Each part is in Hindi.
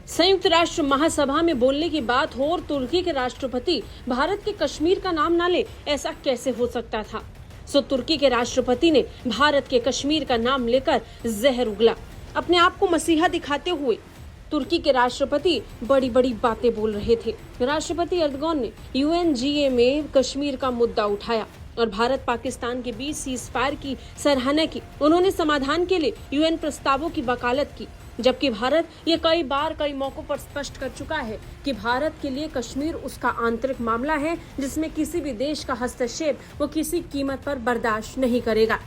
संयुक्त राष्ट्र महासभा में बोलने की बात हो और तुर्की के राष्ट्रपति भारत के कश्मीर का नाम ना ले, ऐसा कैसे हो सकता था। तुर्की के राष्ट्रपति ने भारत के कश्मीर का नाम लेकर जहर उगला। अपने आप को मसीहा दिखाते हुए तुर्की के राष्ट्रपति बड़ी बड़ी बातें बोल रहे थे। राष्ट्रपति एर्दोगन ने यूएनजीए में कश्मीर का मुद्दा उठाया और भारत पाकिस्तान के बीच सीज फायर की सराहना की। उन्होंने समाधान के लिए यूएन प्रस्तावों की वकालत की, जबकि भारत ये कई मौकों पर स्पष्ट कर चुका है कि भारत के लिए कश्मीर उसका आंतरिक मामला है, जिसमें किसी भी देश का हस्तक्षेप वो किसी कीमत पर बर्दाश्त नहीं करेगा।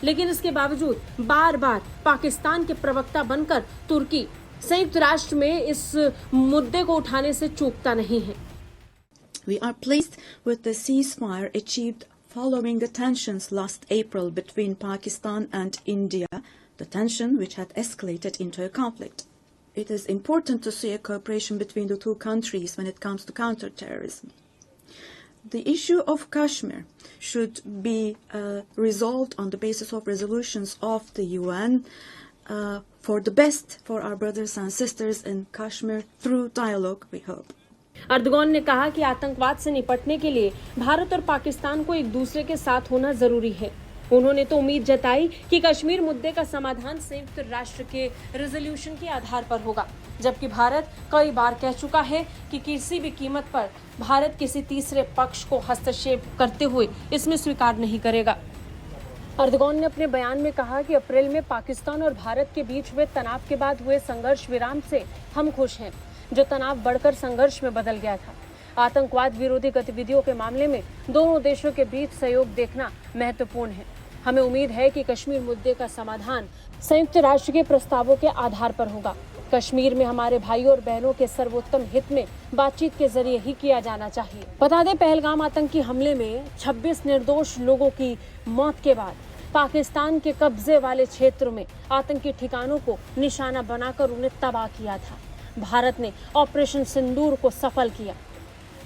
लेकिन इसके बावजूद बार बार पाकिस्तान के प्रवक्ता बनकर तुर्की संयुक्त राष्ट्र में इस मुद्दे को उठाने से चूकता नहीं है। We are pleased with the ceasefire achieved following the tensions last April between Pakistan and India, the tension which had escalated into a conflict. It is important to see a cooperation between the two countries when it comes to counterterrorism. The issue of Kashmir should be resolved on the basis of resolutions of the UN for the best for our brothers and sisters in Kashmir through dialogue, we hope. Erdogan ने कहा कि आतंकवाद से निपटने के लिए भारत और पाकिस्तान को एक दूसरे के साथ होना जरूरी है। उन्होंने तो उम्मीद जताई कि कश्मीर मुद्दे का समाधान संयुक्त राष्ट्र के रेजोल्यूशन के आधार पर होगा, जबकि भारत कई बार कह चुका है कि किसी भी कीमत पर भारत किसी तीसरे पक्ष को हस्तक्षेप करते हुए इसमें स्वीकार नहीं करेगा। एर्दोगन ने अपने बयान में कहा कि अप्रैल में पाकिस्तान और भारत के बीच हुए तनाव के बाद हुए संघर्ष विराम से हम खुश हैं, जो तनाव बढ़कर संघर्ष में बदल गया था। आतंकवाद विरोधी गतिविधियों के मामले में दोनों देशों के बीच सहयोग देखना महत्वपूर्ण है। हमें उम्मीद है कि कश्मीर मुद्दे का समाधान संयुक्त राष्ट्र के प्रस्तावों के आधार पर होगा। कश्मीर में हमारे भाइयों और बहनों के सर्वोत्तम हित में बातचीत के जरिए ही किया जाना चाहिए। बता दें, पहलगाम आतंकी हमले में 26 निर्दोष लोगों की मौत के बाद पाकिस्तान के कब्जे वाले क्षेत्रों में आतंकी ठिकानों को निशाना बनाकर उन्हें तबाह किया था। भारत ने ऑपरेशन सिंदूर को सफल किया।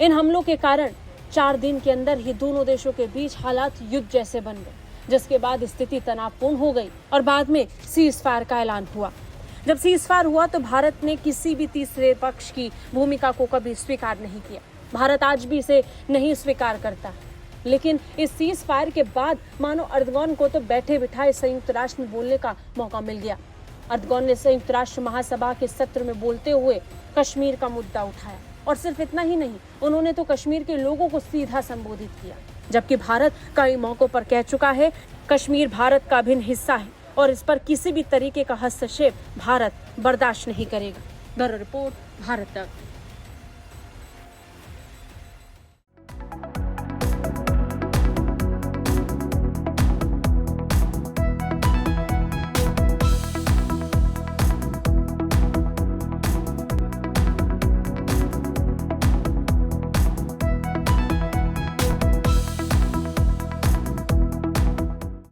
इन हमलों के कारण 4 दिन के अंदर ही दोनों देशों के बीच हालात युद्ध जैसे बन गए, जिसके बाद स्थिति तनावपूर्ण हो गई और बाद में सीज फायर का ऐलान हुआ। जब सीज फायर हुआ तो भारत ने किसी भी तीसरे पक्ष की भूमिका को कभी स्वीकार नहीं किया। भारत आज भी इसे नहीं स्वीकार करता। लेकिन इस सीज फायर के बाद मानो एर्दोगन को तो बैठे बिठाए संयुक्त राष्ट्र में बोलने का मौका मिल गया। एर्दोगन ने संयुक्त राष्ट्र महासभा के सत्र में बोलते हुए कश्मीर का मुद्दा उठाया और सिर्फ इतना ही नहीं, उन्होंने तो कश्मीर के लोगों को सीधा संबोधित किया, जबकि भारत कई मौकों पर कह चुका है कश्मीर भारत का अभिन्न हिस्सा है और इस पर किसी भी तरीके का हस्तक्षेप भारत बर्दाश्त नहीं करेगा। ब्यूरो रिपोर्ट, भारत तक।